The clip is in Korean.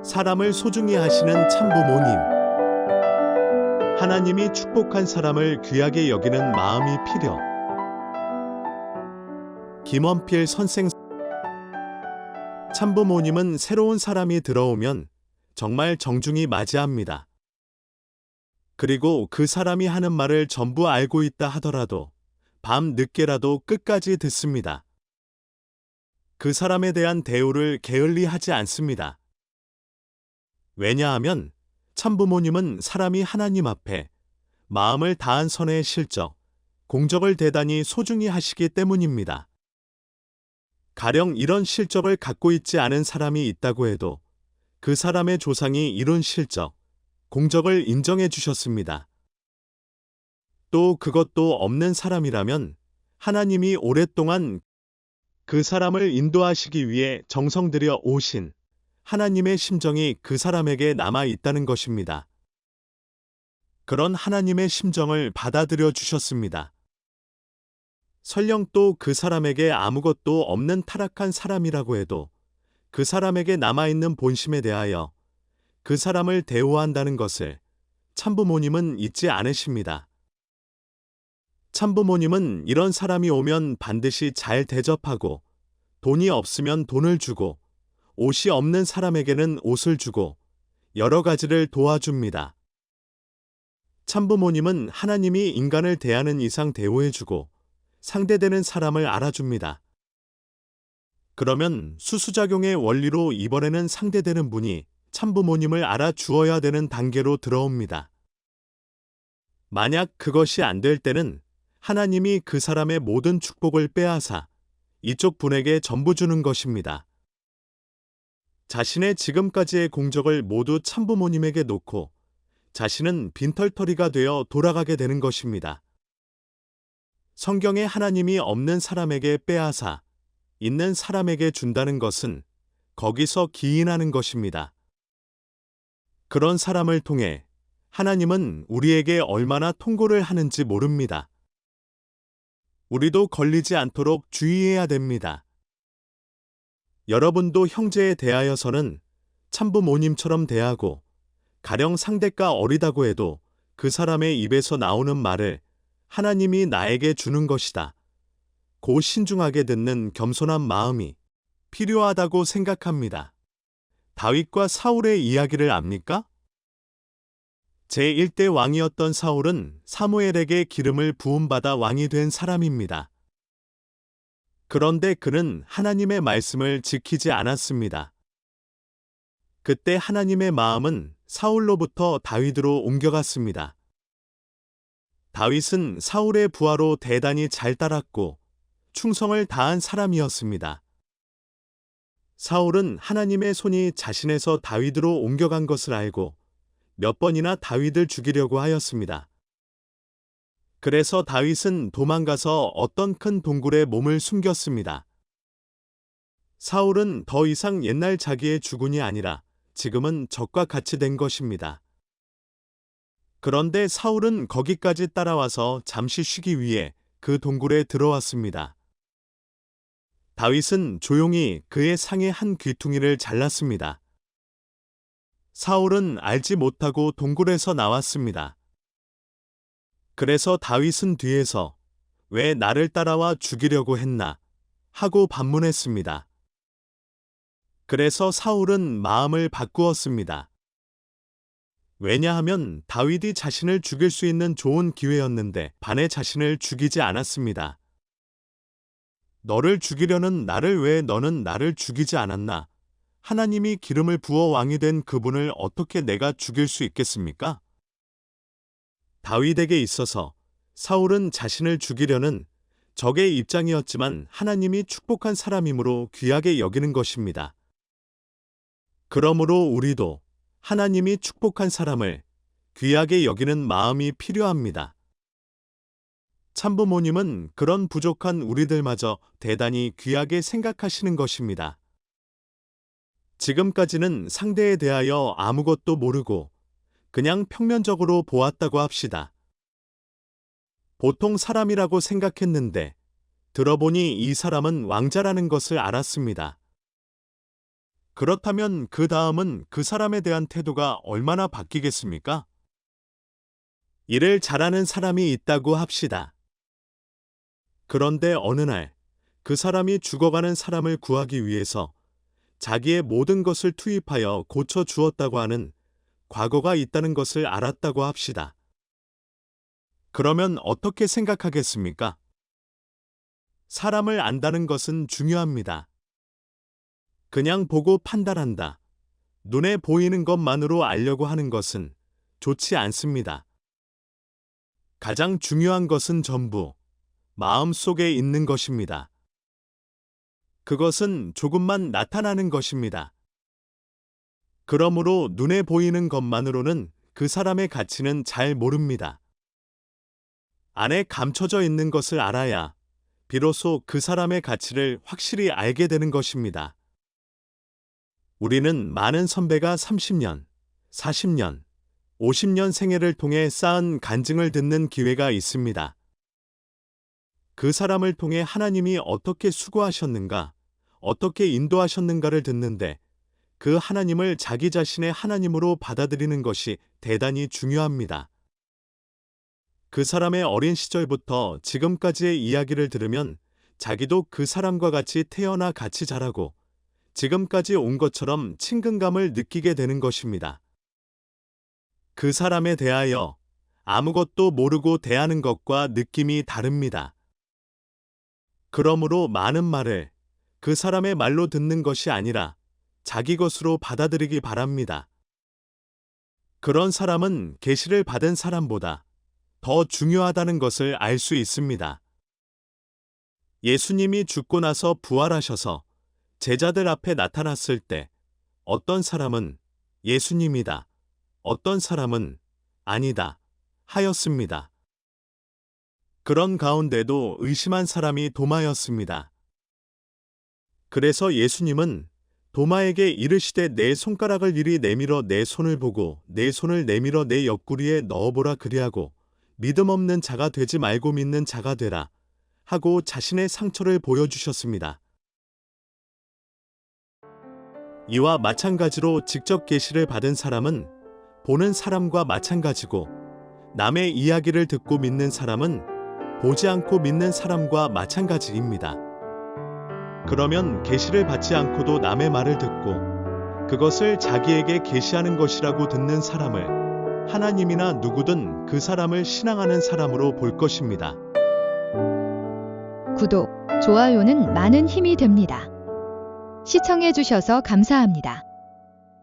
사람을 소중히 하시는 참부모님. 하나님이 축복한 사람을 귀하게 여기는 마음이 필요. 김원필 선생. 참부모님은 새로운 사람이 들어오면 정말 정중히 맞이합니다. 그리고 그 사람이 하는 말을 전부 알고 있다 하더라도 밤 늦게라도 끝까지 듣습니다. 그 사람에 대한 대우를 게을리하지 않습니다. 왜냐하면 참부모님은 사람이 하나님 앞에 마음을 다한 선의 실적, 공적을 대단히 소중히 하시기 때문입니다. 가령 이런 실적을 갖고 있지 않은 사람이 있다고 해도 그 사람의 조상이 이룬 실적, 공적을 인정해 주셨습니다. 또 그것도 없는 사람이라면 하나님이 오랫동안 그 사람을 인도하시기 위해 정성 들여 오신 하나님의 심정이 그 사람에게 남아 있다는 것입니다. 그런 하나님의 심정을 받아들여 주셨습니다. 설령 또 그 사람에게 아무것도 없는 타락한 사람이라고 해도 그 사람에게 남아있는 본심에 대하여 그 사람을 대우한다는 것을 참부모님은 잊지 않으십니다. 참부모님은 이런 사람이 오면 반드시 잘 대접하고 돈이 없으면 돈을 주고 옷이 없는 사람에게는 옷을 주고 여러 가지를 도와줍니다. 참부모님은 하나님이 인간을 대하는 이상 대우해주고 상대되는 사람을 알아줍니다. 그러면 수수작용의 원리로 이번에는 상대되는 분이 참부모님을 알아주어야 되는 단계로 들어옵니다. 만약 그것이 안 될 때는 하나님이 그 사람의 모든 축복을 빼앗아 이쪽 분에게 전부 주는 것입니다. 자신의 지금까지의 공적을 모두 참부모님에게 놓고 자신은 빈털터리가 되어 돌아가게 되는 것입니다. 성경에 하나님이 없는 사람에게 빼앗아 있는 사람에게 준다는 것은 거기서 기인하는 것입니다. 그런 사람을 통해 하나님은 우리에게 얼마나 통고를 하는지 모릅니다. 우리도 걸리지 않도록 주의해야 됩니다. 여러분도 형제에 대하여서는 참부모님처럼 대하고 가령 상대가 어리다고 해도 그 사람의 입에서 나오는 말을 하나님이 나에게 주는 것이다. 고 신중하게 듣는 겸손한 마음이 필요하다고 생각합니다. 다윗과 사울의 이야기를 압니까? 제1대 왕이었던 사울은 사무엘에게 기름을 부음받아 왕이 된 사람입니다. 그런데 그는 하나님의 말씀을 지키지 않았습니다. 그때 하나님의 마음은 사울로부터 다윗으로 옮겨갔습니다. 다윗은 사울의 부하로 대단히 잘 따랐고 충성을 다한 사람이었습니다. 사울은 하나님의 손이 자신에서 다윗으로 옮겨간 것을 알고 몇 번이나 다윗을 죽이려고 하였습니다. 그래서 다윗은 도망가서 어떤 큰 동굴에 몸을 숨겼습니다. 사울은 더 이상 옛날 자기의 주군이 아니라 지금은 적과 같이 된 것입니다. 그런데 사울은 거기까지 따라와서 잠시 쉬기 위해 그 동굴에 들어왔습니다. 다윗은 조용히 그의 상의 한 귀퉁이를 잘랐습니다. 사울은 알지 못하고 동굴에서 나왔습니다. 그래서 다윗은 뒤에서 왜 나를 따라와 죽이려고 했나 하고 반문했습니다. 그래서 사울은 마음을 바꾸었습니다. 왜냐하면 다윗이 자신을 죽일 수 있는 좋은 기회였는데 반해 자신을 죽이지 않았습니다. 너를 죽이려는 나를 왜 너는 나를 죽이지 않았나? 하나님이 기름을 부어 왕이 된 그분을 어떻게 내가 죽일 수 있겠습니까? 다윗에게 있어서 사울은 자신을 죽이려는 적의 입장이었지만 하나님이 축복한 사람이므로 귀하게 여기는 것입니다. 그러므로 우리도 하나님이 축복한 사람을 귀하게 여기는 마음이 필요합니다. 참부모님은 그런 부족한 우리들마저 대단히 귀하게 생각하시는 것입니다. 지금까지는 상대에 대하여 아무것도 모르고 그냥 평면적으로 보았다고 합시다. 보통 사람이라고 생각했는데 들어보니 이 사람은 왕자라는 것을 알았습니다. 그렇다면 그 다음은 그 사람에 대한 태도가 얼마나 바뀌겠습니까? 일을 잘하는 사람이 있다고 합시다. 그런데 어느 날 그 사람이 죽어가는 사람을 구하기 위해서 자기의 모든 것을 투입하여 고쳐 주었다고 하는 과거가 있다는 것을 알았다고 합시다. 그러면 어떻게 생각하겠습니까? 사람을 안다는 것은 중요합니다. 그냥 보고 판단한다. 눈에 보이는 것만으로 알려고 하는 것은 좋지 않습니다. 가장 중요한 것은 전부 마음 속에 있는 것입니다. 그것은 조금만 나타나는 것입니다. 그러므로 눈에 보이는 것만으로는 그 사람의 가치는 잘 모릅니다. 안에 감춰져 있는 것을 알아야 비로소 그 사람의 가치를 확실히 알게 되는 것입니다. 우리는 많은 선배가 30년, 40년, 50년 생애를 통해 쌓은 간증을 듣는 기회가 있습니다. 그 사람을 통해 하나님이 어떻게 수고하셨는가, 어떻게 인도하셨는가를 듣는데 그 하나님을 자기 자신의 하나님으로 받아들이는 것이 대단히 중요합니다. 그 사람의 어린 시절부터 지금까지의 이야기를 들으면 자기도 그 사람과 같이 태어나 같이 자라고 지금까지 온 것처럼 친근감을 느끼게 되는 것입니다. 그 사람에 대하여 아무것도 모르고 대하는 것과 느낌이 다릅니다. 그러므로 많은 말을 그 사람의 말로 듣는 것이 아니라 자기 것으로 받아들이기 바랍니다. 그런 사람은 계시를 받은 사람보다 더 중요하다는 것을 알 수 있습니다. 예수님이 죽고 나서 부활하셔서 제자들 앞에 나타났을 때 어떤 사람은 예수님이다, 어떤 사람은 아니다 하였습니다. 그런 가운데도 의심한 사람이 도마였습니다. 그래서 예수님은 도마에게 이르시되 내 손가락을 이리 내밀어 내 손을 보고 내 손을 내밀어 내 옆구리에 넣어보라 그리하고 믿음 없는 자가 되지 말고 믿는 자가 되라 하고 자신의 상처를 보여주셨습니다. 이와 마찬가지로 직접 계시를 받은 사람은 보는 사람과 마찬가지고 남의 이야기를 듣고 믿는 사람은 보지 않고 믿는 사람과 마찬가지입니다. 그러면 계시를 받지 않고도 남의 말을 듣고 그것을 자기에게 계시하는 것이라고 듣는 사람을 하나님이나 누구든 그 사람을 신앙하는 사람으로 볼 것입니다. 구독, 좋아요는 많은 힘이 됩니다. 시청해 주셔서 감사합니다.